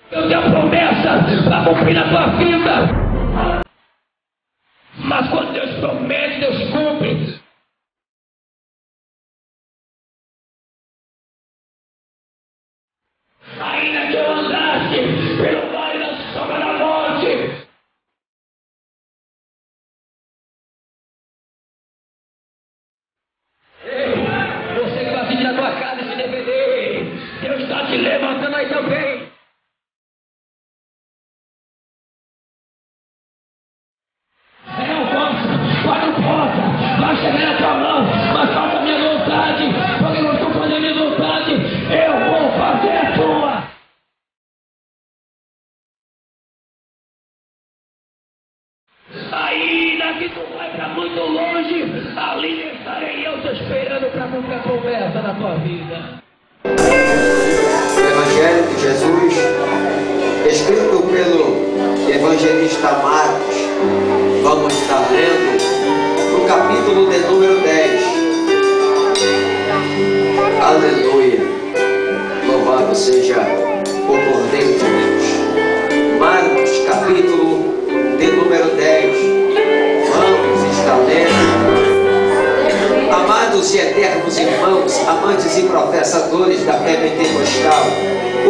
Eu tenho promessa para cumprir na tua vida. Mas quando Deus promete, Deus cumpre. Ainda que eu andasse pelo vale da sombra da morte, você que vai assistir na tua casa esse DVD, Deus está te levantando aí também. Não importa, vai chegar na tua mão, mas faça a minha vontade, porque eu não estou fazendo a minha vontade, eu vou fazer a tua. Ainda que tu vai para muito longe, ali estarei eu te esperando para cumprir a promessa na tua vida. O Evangelho de Jesus, escrito pelo evangelista Marcos, vamos estar lendo no capítulo de número 10. Aleluia! Louvado seja o Cordeiro de Deus. Marcos, capítulo de número 10. Vamos estar lendo. Amados e eternos irmãos, amantes e professadores da fé pentecostal,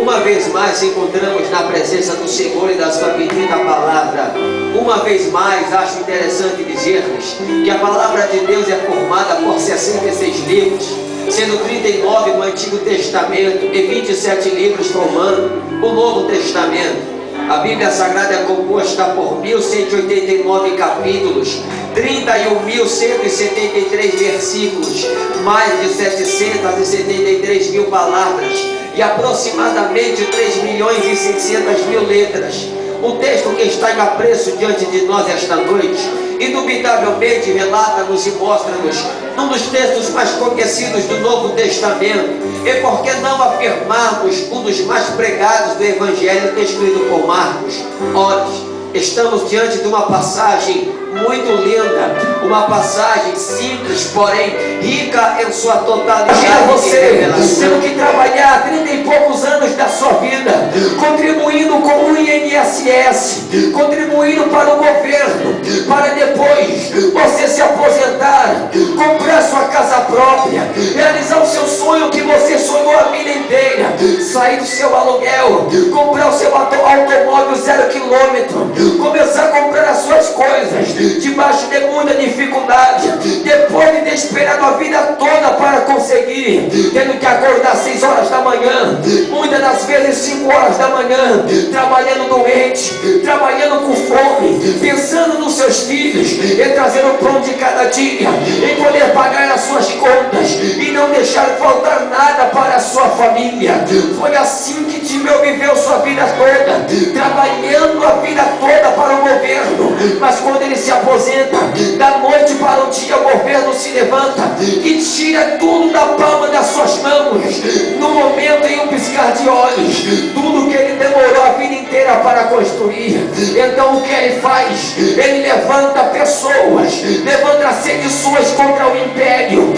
uma vez mais encontramos na presença do Senhor e da sua bendita palavra. Uma vez mais acho interessante dizer-lhes que a palavra de Deus é formada por 66 livros, sendo 39 no Antigo Testamento e 27 livros formando o Novo Testamento. A Bíblia Sagrada é composta por 1189 capítulos, 31.173 versículos, mais de 773 mil palavras e aproximadamente 3.600.000 letras. O texto que está em apreço diante de nós esta noite, indubitavelmente relata-nos e mostra-nos um dos textos mais conhecidos do Novo Testamento. E por que não afirmarmos um dos mais pregados do Evangelho escrito por Marcos? Ora, estamos diante de uma passagem muito linda, uma passagem simples, porém rica em sua totalidade. Imagina você tendo que trabalhar 30 e poucos anos da sua vida, contribuindo com o INSS, contribuindo para o governo, para depois você se aposentar, comprar sua casa própria, realizar o seu sonho que você sonhou a vida inteira, sair do seu aluguel, comprar o seu automóvel 0 quilômetro, começar a comprar as suas coisas debaixo de muita dificuldade, depois de ter esperado a vida toda para conseguir, tendo que acordar 6 horas da manhã, muitas das vezes 5 horas da manhã, trabalhando doente, trabalhando com fome, pensando nos seus filhos e trazendo o pão de cada dia, em poder pagar as suas contas e não deixar faltar nada para a sua família. Foi assim que Timeu viveu sua vida toda, trabalhando a vida toda para o governo, mas quando ele se aposenta, da noite para o dia o governo se levanta e tira tudo da palma das suas mãos, no momento, em um piscar de olhos, tudo que ele demorou a vida inteira para construir. Então o que ele faz? Ele levanta pessoas, levanta sedições contra o império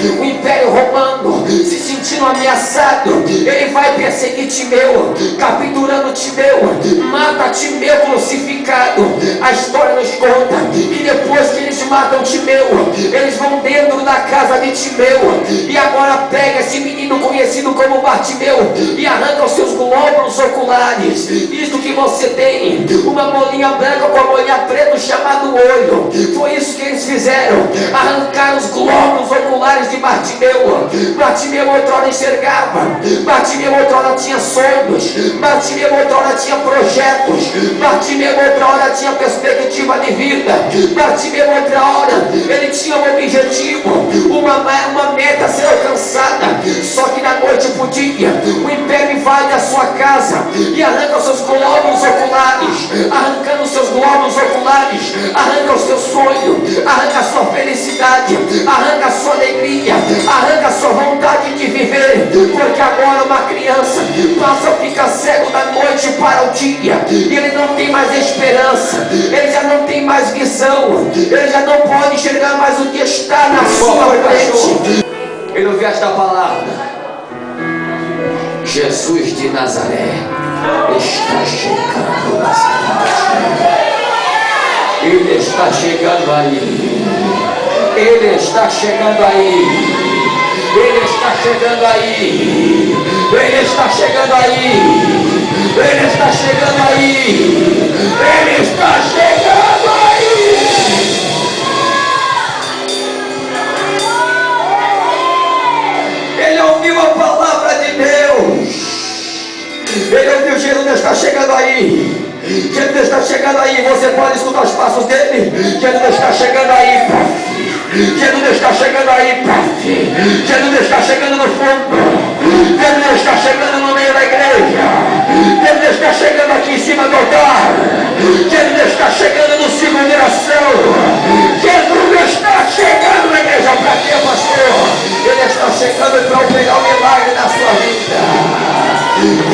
romano, se sentindo ameaçado. Ele vai perseguir Timeu, capturando Timeu, mata Timeu crucificado. A história nos conta, e depois que eles matam Timeu, eles vão dentro da casa de Timeu, e agora pega esse menino conhecido como Bartimeu e arranca os seus glóbulos oculares. Isto que você tem, uma bolinha branca com a bolinha preta chamado olho, foi isso que eles fizeram, arrancaram os glóbulos oculares de Bartimeu. Bartimeu outrora enxergava, Bartimeu outrora tinha sonhos, Bartimeu outrora tinha projetos, Bartimeu outrora tinha perspectiva de vida, Bartimeu outra hora ele tinha um objetivo, uma meta a ser alcançada. Só que da noite para o dia o império invade a sua casa e arranca os seus glóbulos oculares, arrancando os seus glóbulos oculares, arranca o seu sonho, arranca a sua felicidade, arranca a sua alegria, arranca a sua vontade de viver, porque agora uma criança passa a ficar cego da noite para o dia, e ele não tem mais esperança, ele já não tem mais visão, ele já não pode enxergar mais o que está na sua frente. Ele ouviu esta palavra: Jesus de Nazaré está chegando na cidade. Ele está chegando aí. Ele está chegando aí. Ele está chegando aí. Ele está chegando aí. Ele está chegando aí. Ele está chegando aí. Ele ouviu a palavra de Deus. Ele ouviu: Jesus está chegando aí. Jesus está chegando aí. Você pode escutar os passos dele. Jesus está chegando aí. Jesus está chegando aí. Jesus está chegando no fundo. Jesus está chegando no meio da igreja. Jesus está chegando aqui em cima do altar. Jesus está chegando no ciclo de oração. Jesus está chegando na igreja. Para quê, pastor? Ele está chegando para operar um milagre na sua vida.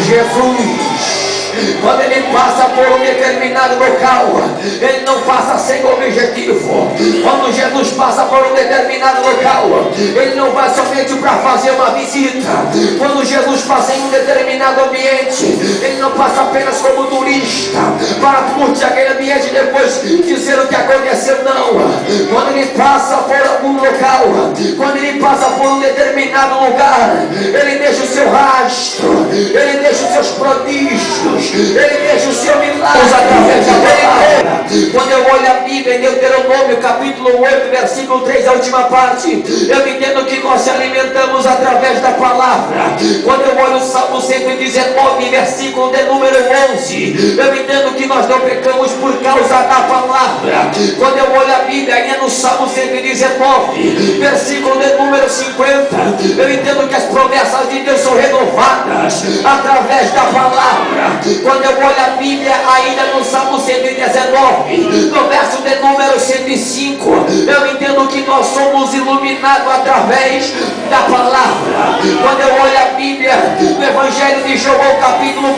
Jesus, quando ele passa por um determinado local, ele não passa sem objetivo. Quando Jesus passa por um determinado local, ele não vai somente para fazer uma visita. Quando Jesus passa em um determinado ambiente, ele não passa apenas como turista para curtir aquele ambiente e depois dizer o que aconteceu. Não. Quando ele passa por algum local, quando ele passa por um determinado lugar, ele deixa o seu rastro, ele deixa os seus prodígios, ele deixa o seu milagre através da palavra. Quando eu olho a Bíblia em Deuteronômio capítulo 8 versículo 3, a última parte, eu entendo que nós se alimentamos através da palavra. Quando eu olho o Salmo 119 versículo de número 11, eu entendo que nós não pecamos por causa da palavra. Quando eu olho a Bíblia ainda no Salmo 119 versículo de número 50, eu entendo que as promessas de Deus são renovadas através da palavra. Quando eu olho a Bíblia ainda no Salmo 119 no verso de número 105, eu entendo que nós somos iluminados através da palavra. Quando eu olho a Bíblia no Evangelho de João capítulo 1,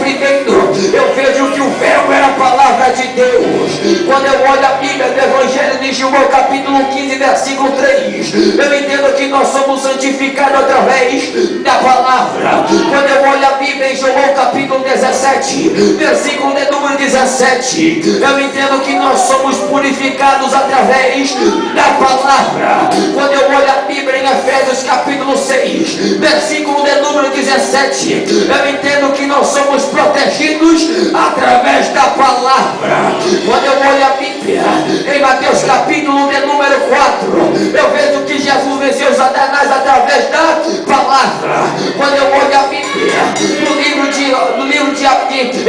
eu vejo que o verbo era a palavra de Deus. Quando eu olho a Bíblia no Evangelho de João capítulo 15 versículo 3, eu entendo que nós somos santificados através da palavra. Quando eu olho a Bíblia em João capítulo 17 versículo de número 17, eu entendo que nós somos purificados através da palavra. Quando eu olho a Bíblia em Efésios capítulo 6 versículo de número 17, eu entendo que nós somos protegidos através da palavra. Quando eu olho a Bíblia em Mateus capítulo de número 4, eu vejo que Jesus venceu Satanás através da palavra. Quando eu olho a Bíblia no livro de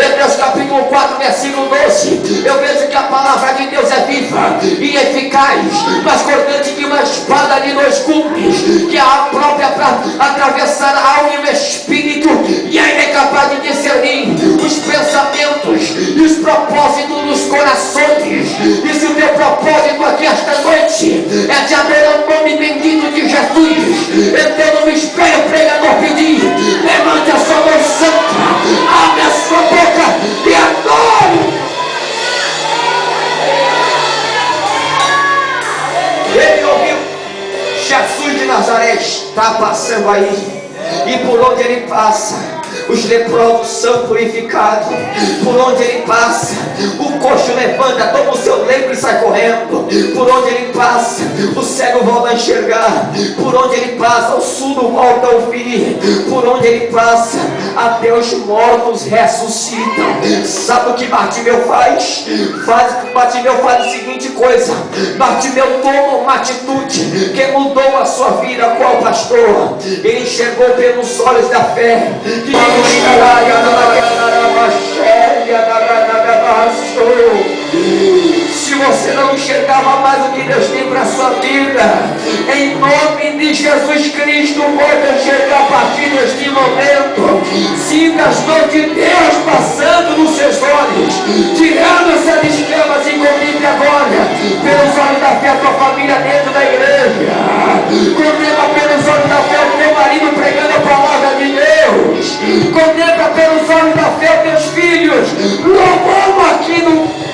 Hebreus capítulo 4 versículo 12, eu vejo que a palavra de Deus é viva e eficaz, mais cortante que uma espada de 2 gumes, que é a própria para atravessar a alma e o espírito, e ainda é capaz de discernir os pensamentos e os propósitos dos corações. E se o teu propósito aqui esta noite é de adorar o nome bendito de Jesus, então não espere o pregador pedir. Levante a sua mão santa, abre a sua boca e adore. Ele ouviu: Jesus de Nazaré está passando aí, e por onde ele passa, os leprosos são purificados. Por onde ele passa, o coxo levanta, toma o seu leito e sai correndo. Por onde ele passa, o cego volta a enxergar. Por onde ele passa, o surdo volta a ouvir. Por onde ele passa, até os mortos ressuscitam. Sabe o que Bartimeu faz? Bartimeu faz a seguinte coisa: Bartimeu toma uma atitude que mudou a sua vida. Qual, pastor? Ele enxergou pelos olhos da fé. Se você não enxergava mais o que Deus tem para a sua vida, em nome de Jesus Cristo, pode enxergar a partir deste momento. Sinta as mãos de Deus passando nos seus olhos, tirando essas escamas, e contemple agora pelos olhos da fé a tua família dentro da igreja. Contempla pelos olhos da fé o teu marido pregando a palavra de Deus. Contempla pelos olhos da fé teus filhos louvando aqui no...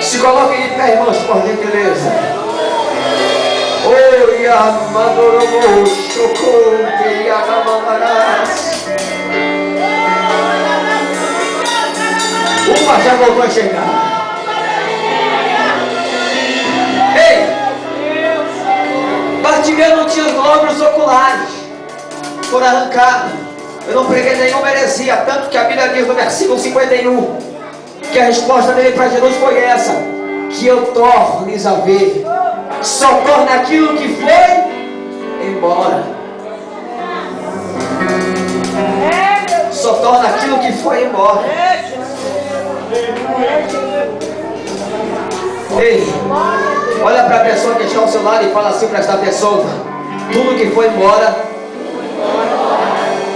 Se coloquem de pé, irmãos, por gentileza. Oi, amadoromo, chocote, agamandarás. Uma já voltou a chegar. Ei! Bartimeu não tinha os glóbulos oculares. Foram arrancados. Eu não preguei nenhum heresia. Tanto que a Bíblia diz no versículo 51 que a resposta dele para Jesus foi essa: que eu torno-lhes a ver. Só torna aquilo que foi embora. Só torna aquilo que foi embora. Ei, olha para a pessoa que está ao seu lado e fala assim para esta pessoa: tudo que foi embora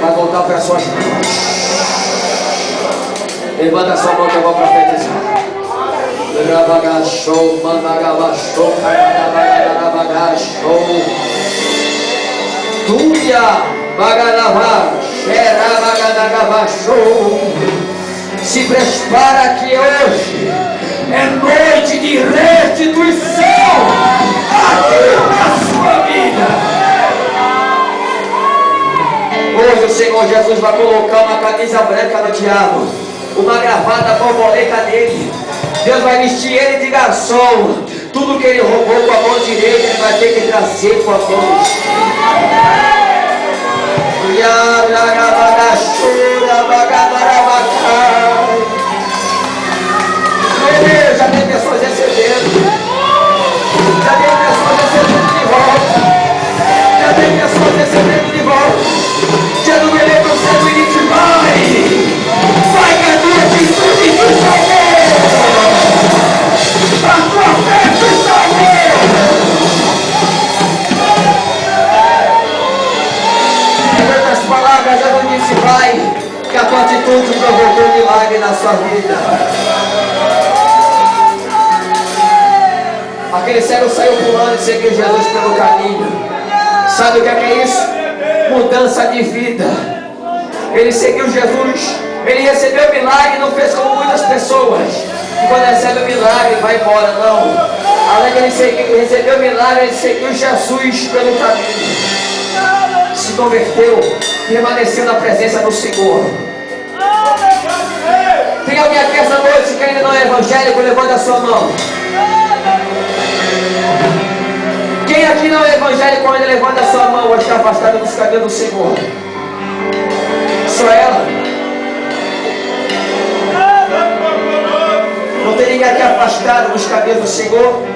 vai voltar para suas mãos. Levanta a sua mão que eu vou profetizar. Rabagachou, mandagabachou, rabagachou. Tuia, bagadavá, xerabagadagabachou. Se prepara que hoje é noite de restituição aqui na sua vida. Hoje o Senhor Jesus vai colocar uma camisa branca no diabo, uma gravata borboleta nele. Deus vai vestir ele de garçom. Tudo que ele roubou com a mão direita, ele vai ter que trazer com a mão esquerda. Já tem pessoas recebendo. Já tem pessoas recebendo de volta. Já tem pessoas recebendo de volta. Já não me lembro o céu e diz: vai que a tua atitude te salvou. A tua fé te salvou. Em outras palavras, eu não disse vai, que a tua atitude provocou um milagre na sua vida. Aquele cego saiu pulando e seguiu Jesus pelo caminho. Sabe o que é isso? Mudança de vida. Ele seguiu Jesus. Ele recebeu o milagre e não fez como muitas pessoas que quando recebe o milagre vai embora. Não. Além de ele receber o milagre, ele seguiu Jesus pelo caminho. Se converteu, permaneceu na presença do Senhor. Tem alguém aqui essa noite que ainda não é evangélico? Levanta a sua mão. Quem aqui não é evangélico ainda, levanta a sua mão, ou está afastado dos caminhos do Senhor? Só ela? Não tem ninguém aqui afastado dos caminhos do Senhor?